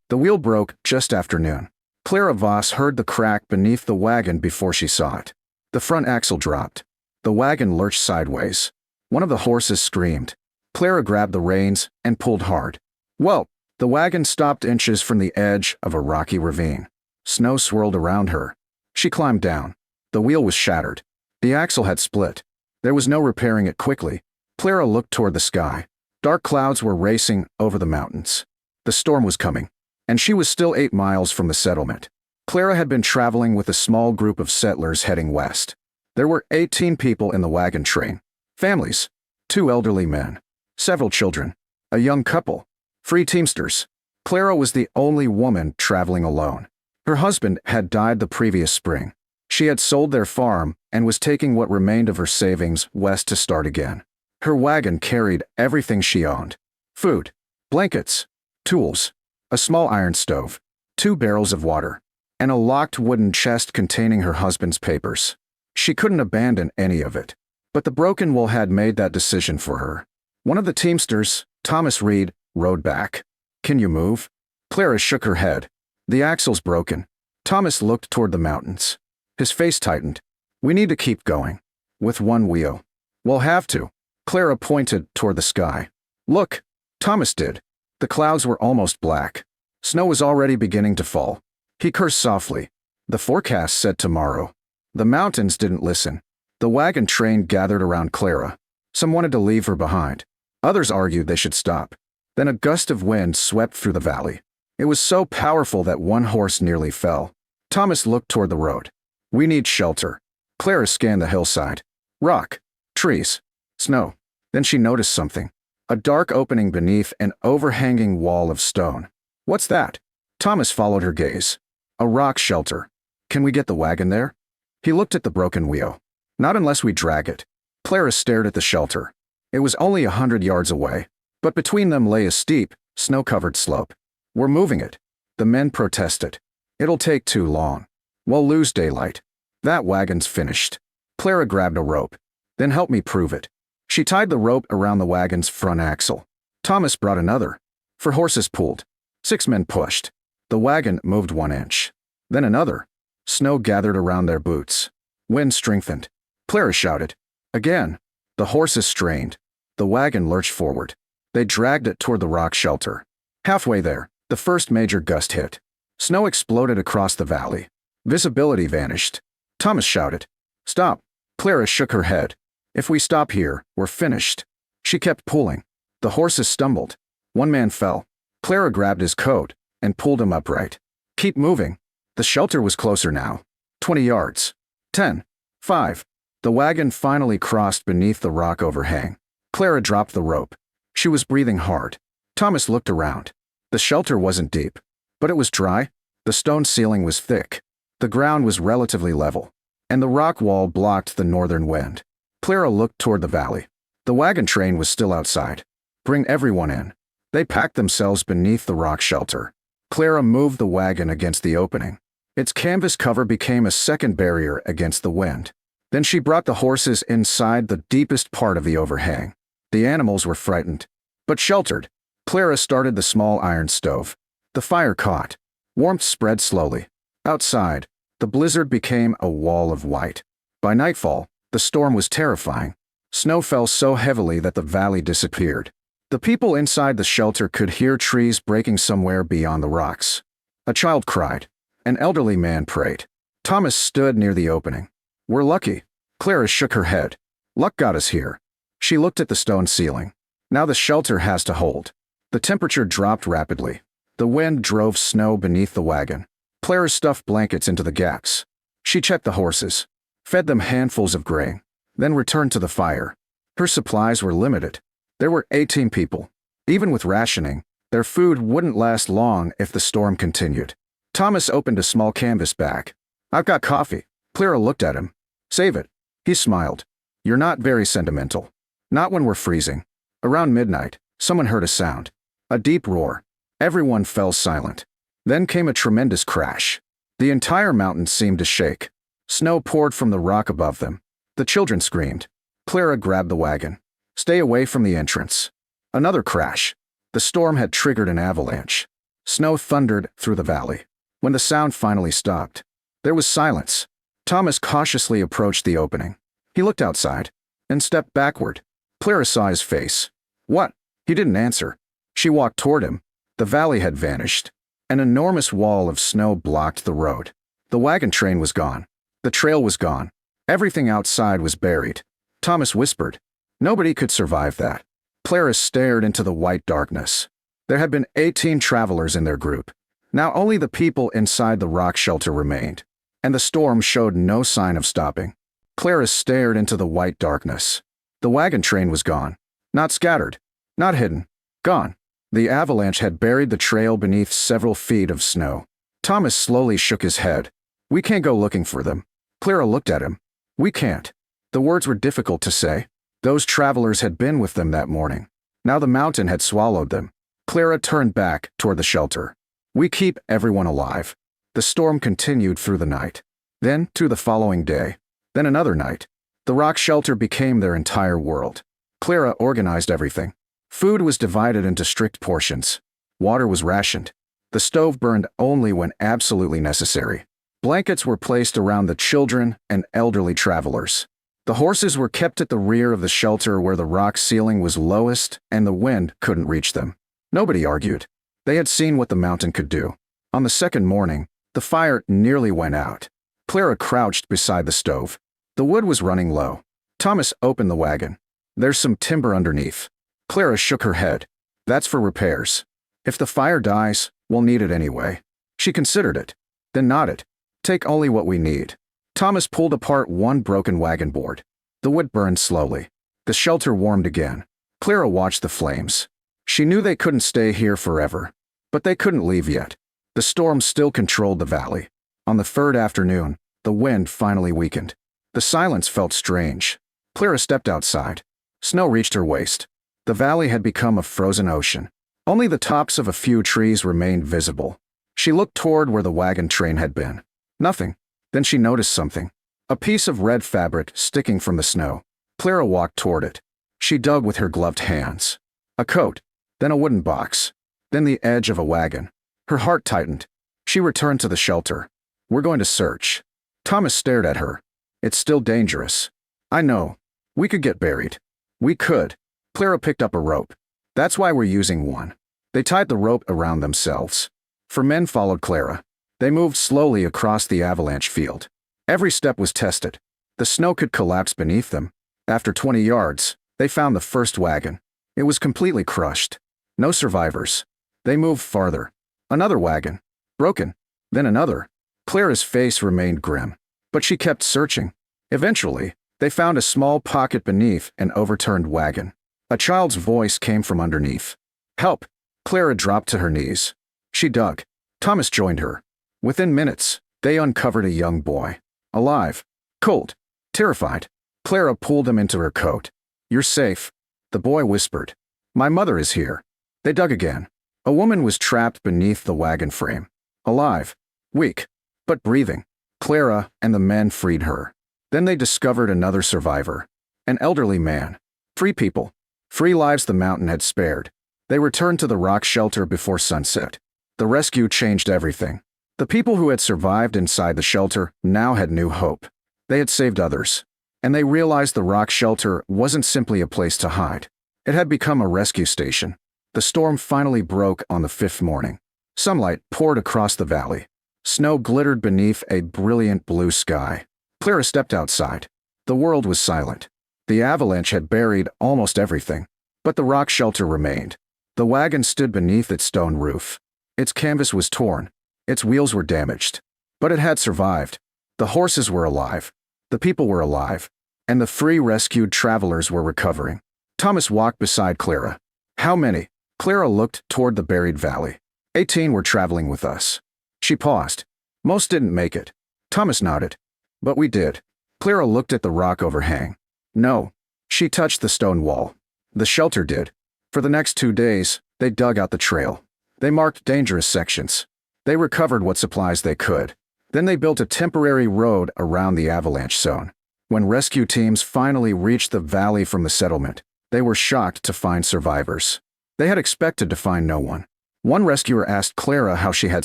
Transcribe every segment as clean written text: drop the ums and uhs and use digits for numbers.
The wheel broke just after noon. Clara Voss heard the crack beneath the wagon before she saw it. The front axle dropped. The wagon lurched sideways. One of the horses screamed. Clara grabbed the reins and pulled hard. Well, the wagon stopped inches from the edge of a rocky ravine. Snow swirled around her. She climbed down. The wheel was shattered. The axle had split. There was no repairing it quickly. Clara looked toward the sky. Dark clouds were racing over the mountains. The storm was coming, and she was still 8 miles from the settlement. Clara had been traveling with a small group of settlers heading west. There were 18 people in the wagon train. Families, 2 elderly men, several children, a young couple, 3 teamsters. Clara was the only woman traveling alone. Her husband had died the previous spring. She had sold their farm and was taking what remained of her savings west to start again. Her wagon carried everything she owned: food, blankets, tools, a small iron stove, 2 barrels of water, and a locked wooden chest containing her husband's papers. She couldn't abandon any of it. But the broken wheel had made that decision for her. One of the teamsters, Thomas Reed, rode back. "Can you move?" Clara shook her head. "The axle's broken." Thomas looked toward the mountains. His face tightened. "We need to keep going. With one wheel." "We'll have to." Clara pointed toward the sky. "Look." Thomas did. The clouds were almost black. Snow was already beginning to fall. He cursed softly. The forecast said tomorrow. The mountains didn't listen. The wagon train gathered around Clara. Some wanted to leave her behind. Others argued they should stop. Then a gust of wind swept through the valley. It was so powerful that one horse nearly fell. Thomas looked toward the road. "We need shelter." Clara scanned the hillside. Rock, trees, snow. Then she noticed something. A dark opening beneath an overhanging wall of stone. "What's that?" Thomas followed her gaze. "A rock shelter. Can we get the wagon there?" He looked at the broken wheel. "Not unless we drag it." Clara stared at the shelter. It was only 100 yards away, but between them lay a steep, snow-covered slope. "We're moving it." The men protested. "It'll take too long. We'll lose daylight." "That wagon's finished." Clara grabbed a rope. "Then help me prove it." She tied the rope around the wagon's front axle. Thomas brought another. 4 horses pulled. 6 men pushed. The wagon moved 1 inch. Then another. Snow gathered around their boots. Wind strengthened. Clara shouted. Again. The horses strained. The wagon lurched forward. They dragged it toward the rock shelter. Halfway there, the first major gust hit. Snow exploded across the valley. Visibility vanished. Thomas shouted, "Stop." Clara shook her head. "If we stop here, we're finished." She kept pulling. The horses stumbled. 1 man fell. Clara grabbed his coat and pulled him upright. "Keep moving." The shelter was closer now. 20 yards. 10. 5. The wagon finally crossed beneath the rock overhang. Clara dropped the rope. She was breathing hard. Thomas looked around. The shelter wasn't deep, but it was dry. The stone ceiling was thick. The ground was relatively level, and the rock wall blocked the northern wind. Clara looked toward the valley. The wagon train was still outside. "Bring everyone in." They packed themselves beneath the rock shelter. Clara moved the wagon against the opening. Its canvas cover became a second barrier against the wind. Then she brought the horses inside the deepest part of the overhang. The animals were frightened, but sheltered. Clara started the small iron stove. The fire caught. Warmth spread slowly. Outside, the blizzard became a wall of white. By nightfall, the storm was terrifying. Snow fell so heavily that the valley disappeared. The people inside the shelter could hear trees breaking somewhere beyond the rocks. A child cried. An elderly man prayed. Thomas stood near the opening. "We're lucky." Clara shook her head. "Luck got us here." She looked at the stone ceiling. Now the shelter has to hold. The temperature dropped rapidly. The wind drove snow beneath the wagon. Clara stuffed blankets into the gaps. She checked the horses, fed them handfuls of grain, then returned to the fire. Her supplies were limited. There were 18 people. Even with rationing, their food wouldn't last long if the storm continued. Thomas opened a small canvas bag. "I've got coffee." Clara looked at him. "Save it." He smiled. "You're not very sentimental." "Not when we're freezing." Around midnight, someone heard a sound. A deep roar. Everyone fell silent. Then came a tremendous crash. The entire mountain seemed to shake. Snow poured from the rock above them. The children screamed. Clara grabbed the wagon. "Stay away from the entrance." Another crash. The storm had triggered an avalanche. Snow thundered through the valley. When the sound finally stopped, there was silence. Thomas cautiously approached the opening. He looked outside and stepped backward. Clara saw his face. What? He didn't answer. She walked toward him. The valley had vanished. An enormous wall of snow blocked the road. The wagon train was gone. The trail was gone. Everything outside was buried. Thomas whispered, "Nobody could survive that." Clara stared into the white darkness. There had been 18 travelers in their group. Now only the people inside the rock shelter remained, and the storm showed no sign of stopping. Clara stared into the white darkness. The wagon train was gone. Not scattered. Not hidden. Gone. The avalanche had buried the trail beneath several feet of snow. Thomas slowly shook his head. "We can't go looking for them." Clara looked at him. "We can't." The words were difficult to say. Those travelers had been with them that morning. Now the mountain had swallowed them. Clara turned back toward the shelter. "We keep everyone alive." The storm continued through the night. Then to the following day. Then another night. The rock shelter became their entire world. Clara organized everything. Food was divided into strict portions. Water was rationed. The stove burned only when absolutely necessary. Blankets were placed around the children and elderly travelers. The horses were kept at the rear of the shelter where the rock ceiling was lowest and the wind couldn't reach them. Nobody argued. They had seen what the mountain could do. On the second morning, the fire nearly went out. Clara crouched beside the stove. The wood was running low. Thomas opened the wagon. "There's some timber underneath." Clara shook her head. "That's for repairs. If the fire dies, we'll need it anyway." She considered it, then nodded. "Take only what we need." Thomas pulled apart one broken wagon board. The wood burned slowly. The shelter warmed again. Clara watched the flames. She knew they couldn't stay here forever, but they couldn't leave yet. The storm still controlled the valley. On the third afternoon, the wind finally weakened. The silence felt strange. Clara stepped outside. Snow reached her waist. The valley had become a frozen ocean. Only the tops of a few trees remained visible. She looked toward where the wagon train had been. Nothing. Then she noticed something. A piece of red fabric sticking from the snow. Clara walked toward it. She dug with her gloved hands. A coat, then a wooden box, then the edge of a wagon. Her heart tightened. She returned to the shelter. "We're going to search." Thomas stared at her. "It's still dangerous." "I know. We could get buried." "We could." Clara picked up a rope. "That's why we're using one." They tied the rope around themselves. 4 men followed Clara. They moved slowly across the avalanche field. Every step was tested. The snow could collapse beneath them. After 20 yards, they found the first wagon. It was completely crushed. No survivors. They moved farther. Another wagon. Broken. Then another. Clara's face remained grim, but she kept searching. Eventually, they found a small pocket beneath an overturned wagon. A child's voice came from underneath. "Help!" Clara dropped to her knees. She dug. Thomas joined her. Within minutes, they uncovered a young boy. Alive. Cold. Terrified. Clara pulled him into her coat. "You're safe," the boy whispered. "My mother is here." They dug again. A woman was trapped beneath the wagon frame. Alive. Weak. But breathing. Clara and the men freed her. Then they discovered another survivor. An elderly man. 3 people. 3 lives the mountain had spared. They returned to the rock shelter before sunset. The rescue changed everything. The people who had survived inside the shelter now had new hope. They had saved others. And they realized the rock shelter wasn't simply a place to hide. It had become a rescue station. The storm finally broke on the 5th morning. Sunlight poured across the valley. Snow glittered beneath a brilliant blue sky. Clara stepped outside. The world was silent. The avalanche had buried almost everything, but the rock shelter remained. The wagon stood beneath its stone roof. Its canvas was torn. Its wheels were damaged. But it had survived. The horses were alive. The people were alive. And the 3 rescued travelers were recovering. Thomas walked beside Clara. "How many?" Clara looked toward the buried valley. 18 were traveling with us." She paused. "Most didn't make it." Thomas nodded. "But we did." Clara looked at the rock overhang. "No." She touched the stone wall. "The shelter did." For the next 2 days, they dug out the trail. They marked dangerous sections. They recovered what supplies they could. Then they built a temporary road around the avalanche zone. When rescue teams finally reached the valley from the settlement, they were shocked to find survivors. They had expected to find no one. One rescuer asked Clara how she had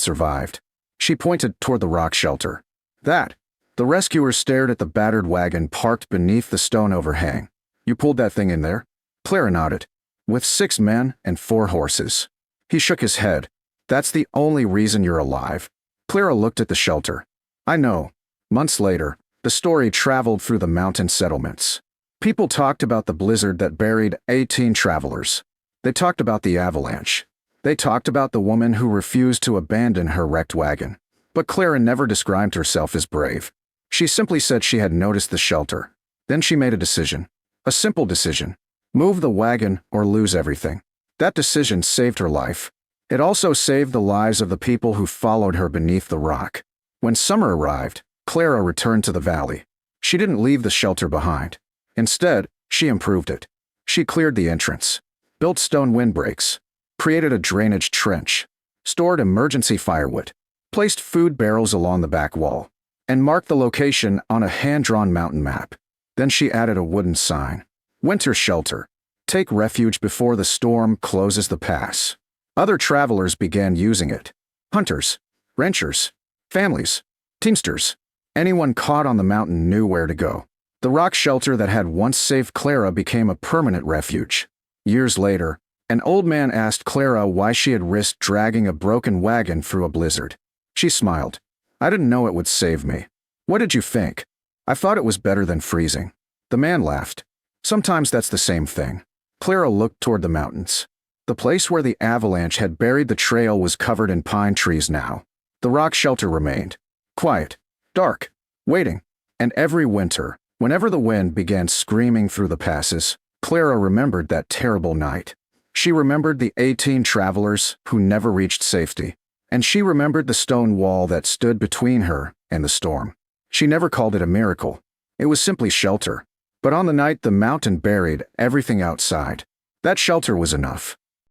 survived. She pointed toward the rock shelter. That. The rescuer stared at the battered wagon parked beneath the stone overhang. You pulled that thing in there? Clara nodded. With 6 men and 4 horses. He shook his head. That's the only reason you're alive. Clara looked at the shelter. I know. Months later, the story traveled through the mountain settlements. People talked about the blizzard that buried 18 travelers. They talked about the avalanche. They talked about the woman who refused to abandon her wrecked wagon. But Clara never described herself as brave. She simply said she had noticed the shelter. Then she made a decision. A simple decision. Move the wagon or lose everything. That decision saved her life. It also saved the lives of the people who followed her beneath the rock. When summer arrived, Clara returned to the valley. She didn't leave the shelter behind. Instead, she improved it. She cleared the entrance, built stone windbreaks, created a drainage trench, stored emergency firewood, placed food barrels along the back wall, and marked the location on a hand-drawn mountain map. Then she added a wooden sign. Winter shelter. Take refuge before the storm closes the pass. Other travelers began using it. Hunters, ranchers, families, teamsters. Anyone caught on the mountain knew where to go. The rock shelter that had once saved Clara became a permanent refuge. Years later, an old man asked Clara why she had risked dragging a broken wagon through a blizzard. She smiled. I didn't know it would save me. What did you think? I thought it was better than freezing. The man laughed. Sometimes that's the same thing. Clara looked toward the mountains. The place where the avalanche had buried the trail was covered in pine trees now. The rock shelter remained. Quiet, dark, waiting. And every winter, whenever the wind began screaming through the passes, Clara remembered that terrible night. She remembered the 18 travelers who never reached safety. And she remembered the stone wall that stood between her and the storm. She never called it a miracle. It was simply shelter. But on the night the mountain buried everything outside, that shelter was enough.